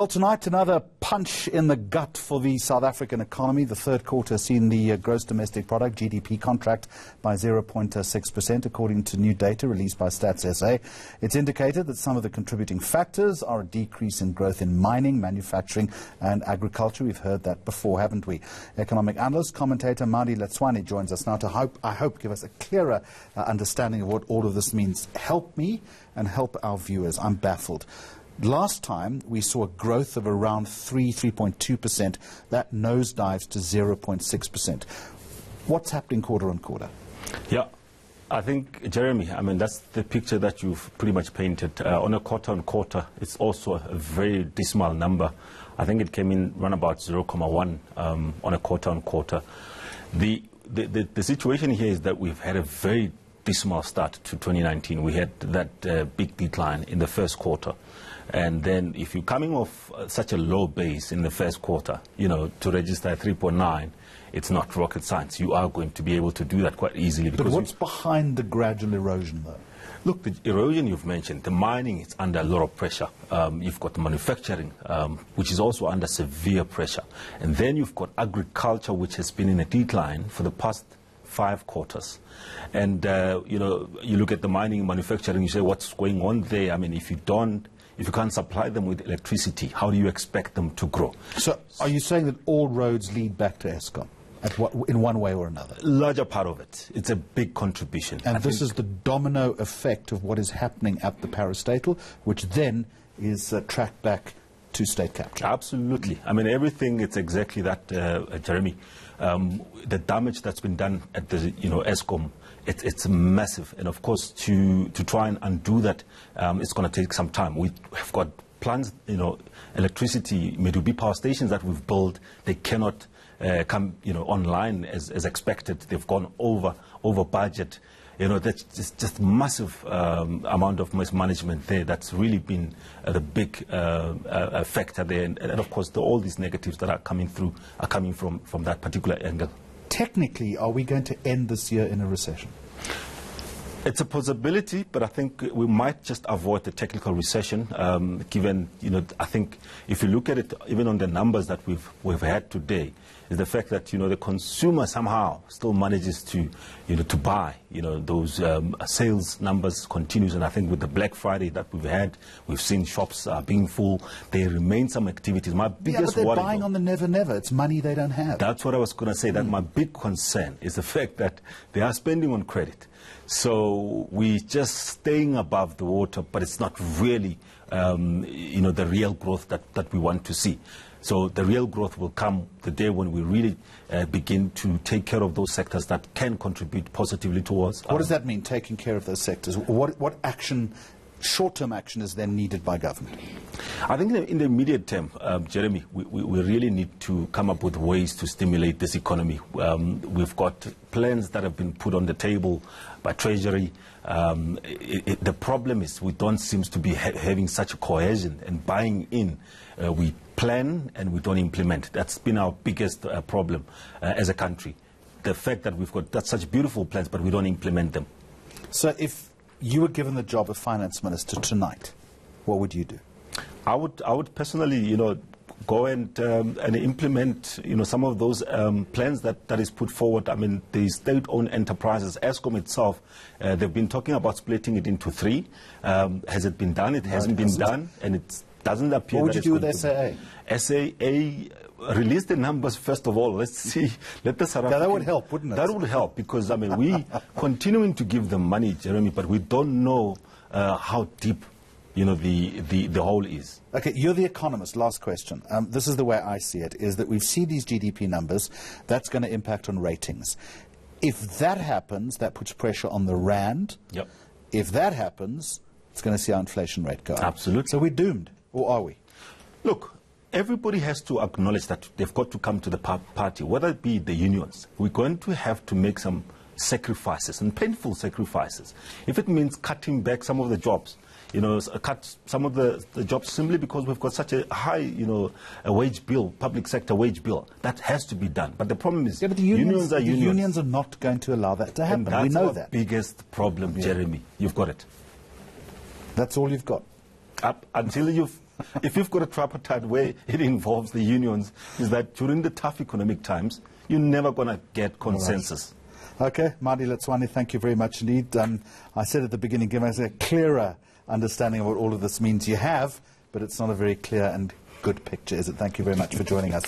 Well, tonight, another punch in the gut for the South African economy. The third quarter has seen the gross domestic product, GDP, contract by 0.6%, according to new data released by Stats SA. It's indicated that some of the contributing factors are a decrease in growth in mining, manufacturing and agriculture. We've heard that before, haven't we? Economic analyst, commentator Madi Letswane joins us now to I hope give us a clearer understanding of what all of this means. Help me and help our viewers. I'm baffled. Last time, we saw a growth of around 3.2%. That nosedives to 0.6%. What's happening quarter on quarter? Yeah, I think, Jeremy, that's the picture that you've pretty much painted. On a quarter on quarter, it's also a very dismal number. I think it came in around about 0.1 on a quarter on quarter. The situation here is that we've had a very dismal start to 2019. We had that big decline in the first quarter. And then if you're coming off such a low base in the first quarter, to register 3.9, it's not rocket science. You are going to be able to do that quite easily. But what's behind the gradual erosion, though? Look, the erosion you've mentioned, the mining is under a lot of pressure. You've got the manufacturing, which is also under severe pressure. And then you've got agriculture, which has been in a decline for the past 5 quarters. And, you look at the mining and manufacturing, you say, what's going on there? If you can't supply them with electricity, how do you expect them to grow? So are you saying that all roads lead back to Eskom in one way or another? Larger part of it. It's a big contribution. And this is the domino effect of what is happening at the parastatal, which then is tracked back to state capture. Absolutely. Everything, it's exactly that, Jeremy. The damage that's been done at the, Eskom, it's massive. And of course, to try and undo that, it's going to take some time. We've got plants, electricity, Medupi power stations that we've built, they cannot come, online as expected. They've gone over budget. That's just massive amount of mismanagement there. That's really been the big factor there. And of course, all these negatives that are coming through are coming from that particular angle. Technically, are we going to end this year in a recession? It's a possibility, but I think we might just avoid the technical recession, given, I think if you look at it, even on the numbers that we've had today, is the fact that, the consumer somehow still manages to buy, those sales numbers continues. And I think with the Black Friday that we've had, we've seen shops being full. There remain some activities. My biggest but they're worry, buying on the never. It's money they don't have. That's what I was going to say. That my big concern is the fact that they are spending on credit. So we're just staying above the water, but it's not really, the real growth that we want to see. So the real growth will come the day when we really begin to take care of those sectors that can contribute positively towards. What does that mean, taking care of those sectors? What action, short-term action, is then needed by government? I think in the immediate term, Jeremy, we really need to come up with ways to stimulate this economy. We've got plans that have been put on the table by Treasury. The problem is we don't seem to be having such a cohesion and buying in. We plan and we don't implement. That's been our biggest problem as a country. The fact that we've got such beautiful plans, but we don't implement them. So if you were given the job of finance minister tonight, what would you do? I would personally, go and implement, some of those plans that is put forward. The state-owned enterprises, Eskom itself, they've been talking about splitting it into 3. Has it been done? It hasn't been done, and it doesn't appear. What would you do with SAA? SAA, release the numbers first of all. Let's see. Let the South African, that would help, wouldn't it? That would help because we continuing to give them money, Jeremy, but we don't know how deep the hole is. Okay, you're the economist. Last question. This is the way I see it, is that we've seen these GDP numbers. That's going to impact on ratings. If that happens, that puts pressure on the rand. Yep. If that happens, it's going to see our inflation rate go up. Absolutely. So we're doomed, or are we? Look, everybody has to acknowledge that they've got to come to the party, whether it be the unions. We're going to have to make some sacrifices, and painful sacrifices. If it means cutting back some of the jobs, cut some of the jobs simply because we've got such a high, a wage bill, public sector wage bill. That has to be done. But the problem is, but the unions are not going to allow that to happen. And we know that's that. The biggest problem, Jeremy. You've got it. That's all you've got. Up until you've if you've got a tripartite where it involves the unions, is that during the tough economic times, you're never going to get consensus. Okay, Madi Latswani, thank you very much indeed. I said at the beginning, give us a clearer understanding of what all of this means. You have, but it's not a very clear and good picture, is it? Thank you very much for joining us.